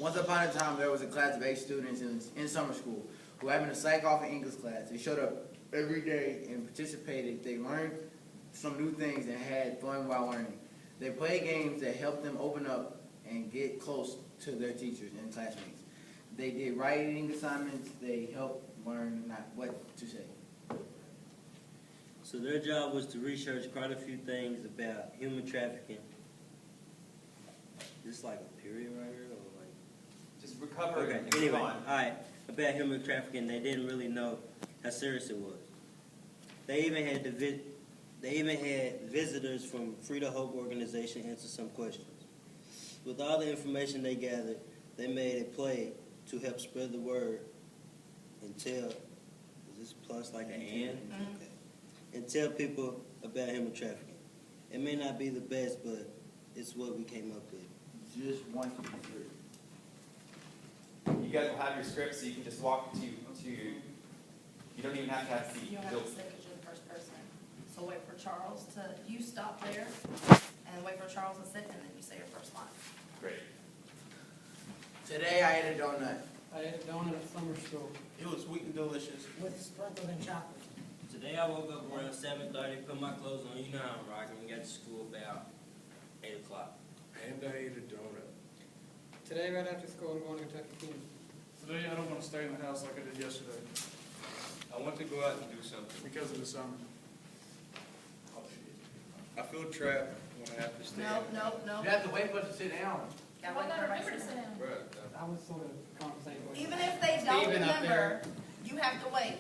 Once upon a time, there was a class of 8 students in summer school who were having a psych off in English class. They showed up every day and participated. They learned some new things and had fun while learning. They played games that helped them open up and get close to their teachers and classmates. They did writing assignments. They helped learn not what to say. So their job was to research quite a few things about human trafficking. Just like a period right here, or like? Just recover Okay, and anyway, move on. alright. About human trafficking, they didn't really know how serious it was. They even had visitors from Free the Hope organization answer some questions. With all the information they gathered, they made a play to help spread the word and tell, is this plus like an and? Okay. And tell people about human trafficking. It may not be the best, but it's what we came up with. Just one to be sure. You guys will have your script, so you can just walk to you don't even have to have You don't have built. to say because you're the first person. So wait for Charles to, you stop there, and wait for Charles to sit, and then you say your first line. Great. Today I ate a donut. I ate a donut at summer school. It was sweet and delicious. with sprinkled in chocolate. Today I woke up around 7:30, put my clothes on, you know how I'm rocking, we got to school about 8 o'clock. And I ate a donut. Today, right after school, I'm going to Kentucky Kingdom. Today I don't want to stay in the house like I did yesterday I want to go out and do something. because of the summer. I feel trapped when I have to stay. No. You have to wait for us to sit down. Gotta wait for everybody to sit down. Bruh, I was sort of conversating with Even if they don't Steven up remember, you have to wait.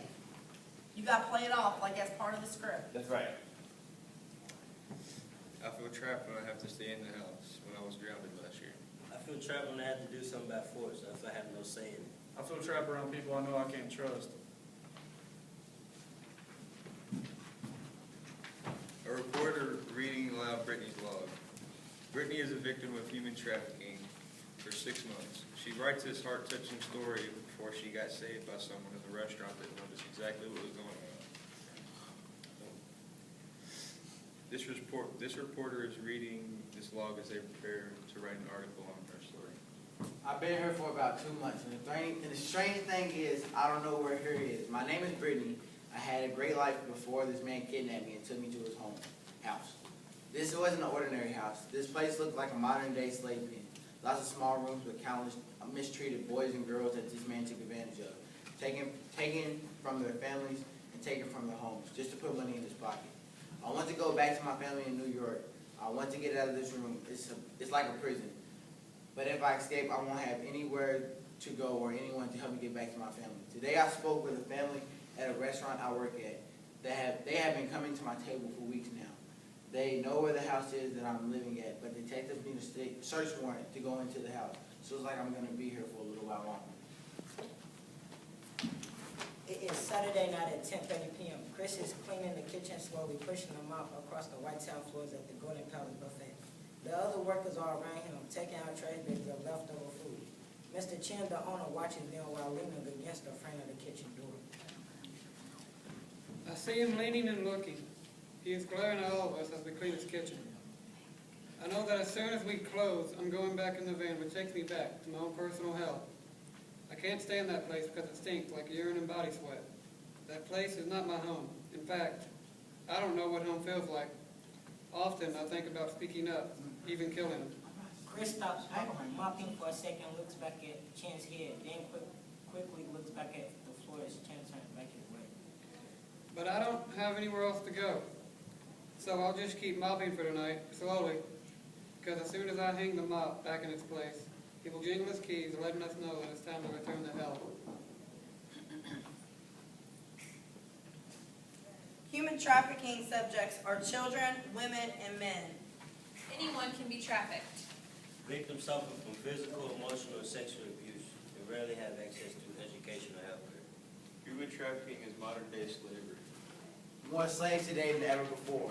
You gotta play it off like that's part of the script. That's right. I feel trapped when I have to stay in the house when I was grounded last year. I feel trapped when I have to do something about force, if I have no say in it. I feel trapped around people I know I can't trust. A reporter reading aloud Brittany's log. Brittany is a victim of human trafficking for 6 months. She writes this heart-touching story before she got saved by someone in the restaurant that noticed exactly what was going on. This reporter is reading this log as they prepare to write an article on her story. I've been here for about 2 months, and the strange thing is, I don't know where here is. My name is Brittany. I had a great life before this man kidnapped me and took me to his house. This wasn't an ordinary house. This place looked like a modern-day slave pen. Lots of small rooms with countless mistreated boys and girls that this man took advantage of, taken from their families and taken from their homes, just to put money in his pocket. I want to go back to my family in New York. I want to get out of this room. It's like a prison. But if I escape, I won't have anywhere to go or anyone to help me get back to my family. Today I spoke with a family at a restaurant I work at. They have been coming to my table for weeks now. They know where the house is that I'm living at, but detectives need a search warrant to go into the house. So it's like I'm going to be here for a little while longer. It is Saturday night at 10:30 p.m. Chris is cleaning the kitchen, slowly pushing the mop across the white tile floors at the Golden Palace buffet. The other workers are around him, taking out trash bags of leftover food. Mr. Chin, the owner, watches them while leaning against the frame of the kitchen door. I see him leaning and looking. He is glaring at all of us as we clean his kitchen. I know that as soon as we close, I'm going back in the van, which takes me back to my own personal hell. I can't stay in that place because it stinks like urine and body sweat. That place is not my home. In fact, I don't know what home feels like. Often I think about speaking up, even killing him. Chris stops mopping for a second, looks back at Chin's head, then quickly looks back at the floor as Chin turns back his way. But I don't have anywhere else to go. So I'll just keep mopping for tonight, slowly, because as soon as I hang the mop back in its place, he will jingle his keys, letting us know that it's time to return to hell. Human trafficking subjects are children, women, and men. Anyone can be trafficked. Victims suffer from physical, emotional, and sexual abuse and rarely have access to education or health care. Human trafficking is modern-day slavery. More slaves today than ever before.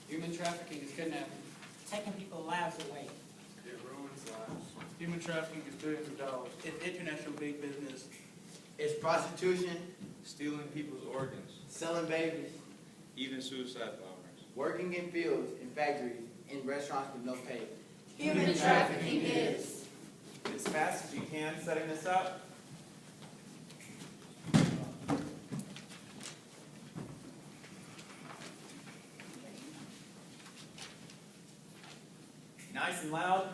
Human trafficking is kidnapping. Taking people's lives away. It ruins lives. Human trafficking is billions of dollars. It's international big business. It's prostitution, Stealing people's organs, selling babies, even suicide bombers. working in fields, in factories, in restaurants with no pay. Human trafficking is It's fast as you can setting this up. Nice and loud.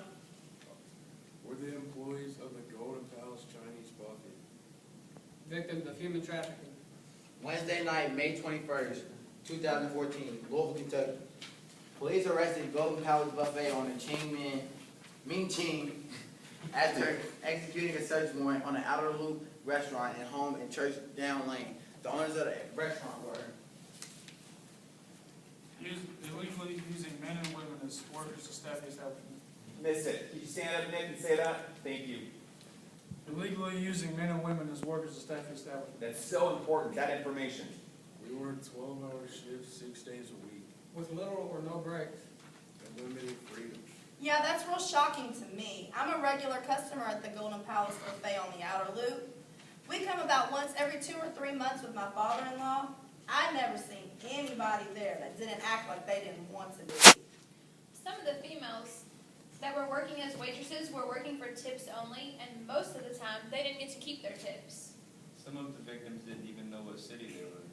Were the employees of the Golden Palace Chinese Buffet Victims of human trafficking. Wednesday night, May 21st, 2014, Louisville, Kentucky. Police arrested Golden Palace Buffet owner Ming Ching after executing a search warrant on an Outer Loop restaurant and home in Church Down Lane. The owners of the restaurant were illegally using men and women as workers to staff the establishment. Missed it. Could you stand up, Nick, and say that? Thank you. Illegally using men and women as workers to staff the establishment. That's so important, that information. We worked 12-hour shifts 6 days a week, With little or no breaks. and limited freedom. Yeah, that's real shocking to me. I'm a regular customer at the Golden Palace Buffet on the Outer Loop. We come about once every 2 or 3 months with my father-in-law. I never seen anybody there that didn't act like they didn't want to be. Some of the females that were working as waitresses were working for tips only, and most of the time, they didn't get to keep their tips. Some of the victims didn't even know what city they were in.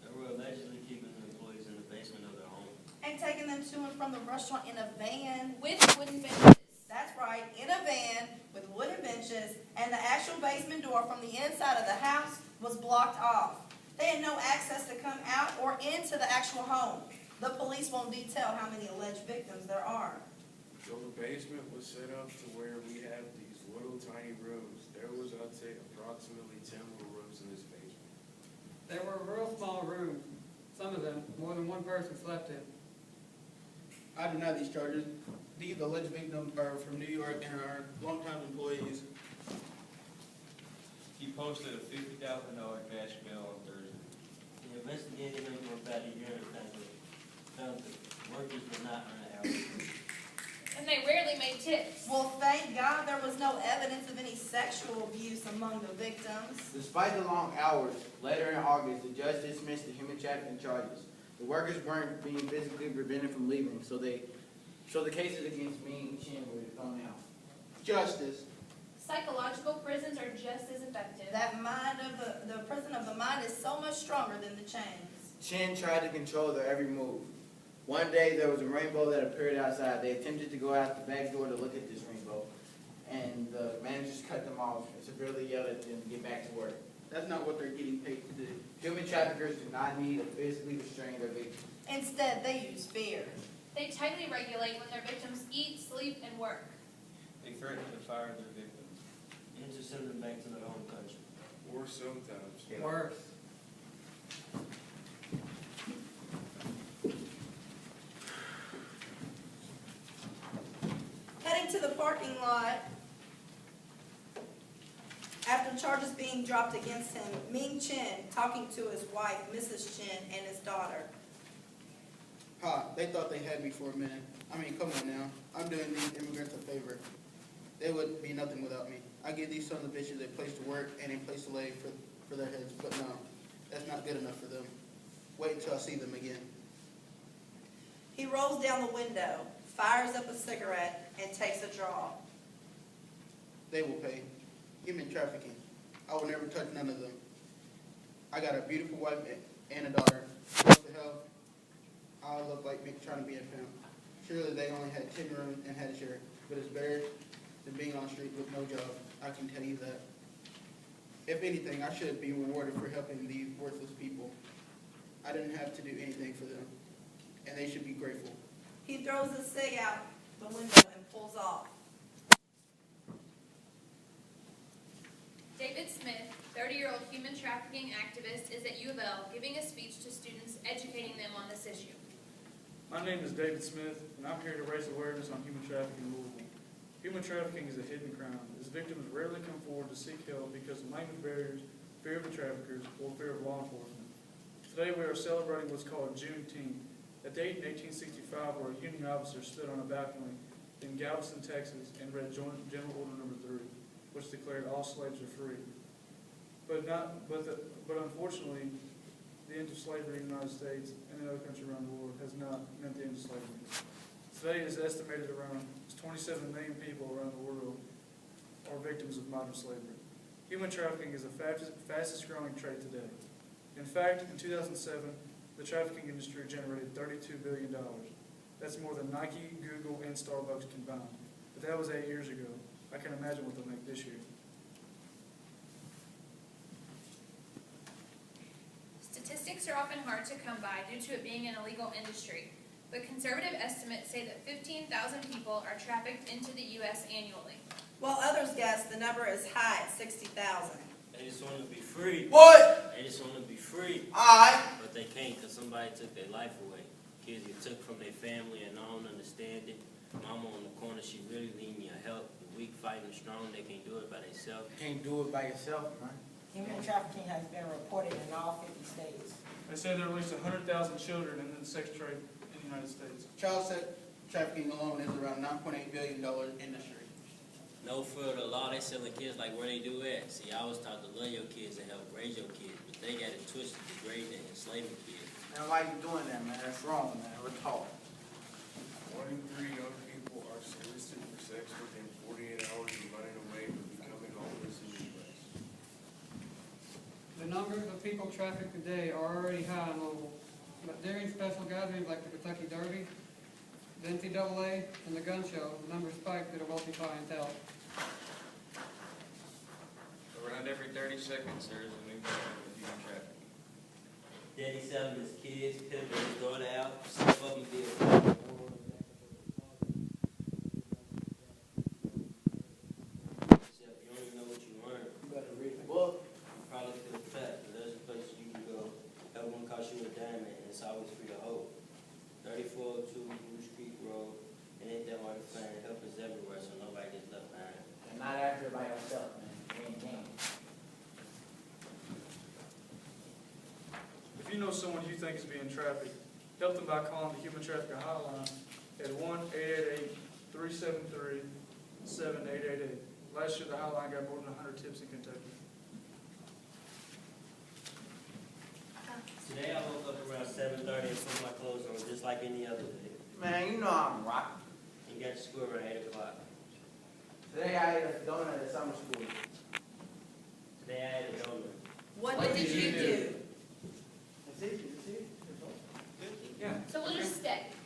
They were allegedly keeping the employees in the basement of their home. And taking them to and from the restaurant in a van. With wooden benches. That's right, in a van with wooden benches, and the actual basement door from the inside of the house was blocked off. They had no access to come out or into the actual home. The police won't detail how many alleged victims there are. So the basement was set up to where we have these little tiny rooms. There was, I'd say, approximately 10 little rooms in this basement. They were real small rooms. Some of them, more than one person slept in. I deny these charges. These alleged victims are from New York and are longtime employees. He posted a $50,000 cash bail on Thursday. They investigated them for about a year and found the workers were not earning hours. And they rarely made tips. Well, thank God there was no evidence of any sexual abuse among the victims. Despite the long hours, later in August, the judge dismissed the human trafficking charges. The workers weren't being physically prevented from leaving, so the cases against me and Chin were thrown out. Justice. Psychological prisons are just as effective. That mind of the prison of the mind is so much stronger than the chains. Chin tried to control their every move. One day there was a rainbow that appeared outside. They attempted to go out the back door to look at this rainbow, and the managers cut them off and severely yelled at them to get back to work. That's not what they're getting paid to do. Human traffickers do not need to physically restrain their victims. Instead, they use fear. They tightly regulate when their victims eat, sleep, and work. They threatened to fire their victims. And to send them back to their home country. Or sometimes. Worse. Heading to the parking lot, after charges being dropped against him, Ming Chen talking to his wife, Mrs. Chen, and his daughter. Ha, they thought they had me for a minute. I mean, come on now. I'm doing these immigrants a favor. They would be nothing without me. I give these sons of bitches a place to work and a place to lay for their heads, but no, that's not good enough for them. Wait until I see them again. He rolls down the window, fires up a cigarette, and takes a draw. They will pay. Human trafficking. I will never touch none of them. I got a beautiful wife and a daughter. What the hell? I look like trying to be a pimp. Surely they only had 10 rooms and had a share, but it's better than being on the street with no job. I can tell you that. If anything, I should be rewarded for helping these worthless people. I didn't have to do anything for them, and they should be grateful. He throws a cig out the window and pulls off. David Smith, 30-year-old human trafficking activist, is at U of L giving a speech to students, educating them on this issue. My name is David Smith, and I'm here to raise awareness on human trafficking in Louisville. Human trafficking is a hidden crime, as victims rarely come forward to seek help because of language barriers, fear of the traffickers, or fear of law enforcement. Today we are celebrating what's called Juneteenth, a date in 1865 where a Union officer stood on a balcony in Galveston, Texas, and read General Order No. 3, which declared all slaves are free. But unfortunately, the end of slavery in the United States and in other countries around the world has not meant the end of slavery. Today it is estimated around 27 million people around the world or victims of modern slavery. Human trafficking is the fastest growing trade today. In fact, in 2007, the trafficking industry generated $32 billion. That's more than Nike, Google, and Starbucks combined. But that was 8 years ago. I can imagine what they'll make this year. Statistics are often hard to come by due to it being an illegal industry, but conservative estimates say that 15,000 people are trafficked into the U.S. annually. While others guess the number is high at 60,000. They just want to be free. What? They just want to be free, Alright. but they can't because somebody took their life away. Kids get took from their family and I don't understand it. Mama on the corner, she really need your help. The weak fighting the strong, they can't do it by themselves. Can't do it by yourself, man. Human trafficking has been reported in all 50 states. They say there are at least 100,000 children in the sex trade in the United States. Child sex trafficking alone is around $9.8 billion industry. No further law, they selling kids like where they do at. See, I was taught to love your kids and help raise your kids, but they got it twisted, degrading and enslaving kids. Man, why you doing that, man? That's wrong, man. We're taught. 1 in 3 young people are solicited for sex within 48 hours of running away from becoming homeless in the U.S. The numbers of people trafficked today are already high in Louisville, but during special gatherings like the Kentucky Derby, the NCAA, and the gun show, the numbers spike due to wealthy clientele. Around every 30 seconds, there is a new victim of human trafficking. Daddy selling his kids, pimping his daughter out, some of them did. Except you don't even know what you learned. You better read the book. Probably could have fact, but there's a place you can go. That won't cost you a dime, and it's always free to hold. 3402 Blue Street Road, and ain't that hard to find. Help is everywhere, so nobody gets left behind. And not after by yourself, man. You ain't game. If you know someone you think is being trafficked, help them by calling the Human Trafficking Hotline at 1-888-373-7888. Last year, the hotline got more than 100 tips in Kentucky. Today I woke up around 7:30 and put my clothes on just like any other day. Man, you know I'm rocking. And got to school around 8 o'clock. Today I ate a donut at summer school. Today I had a donut. What did you do?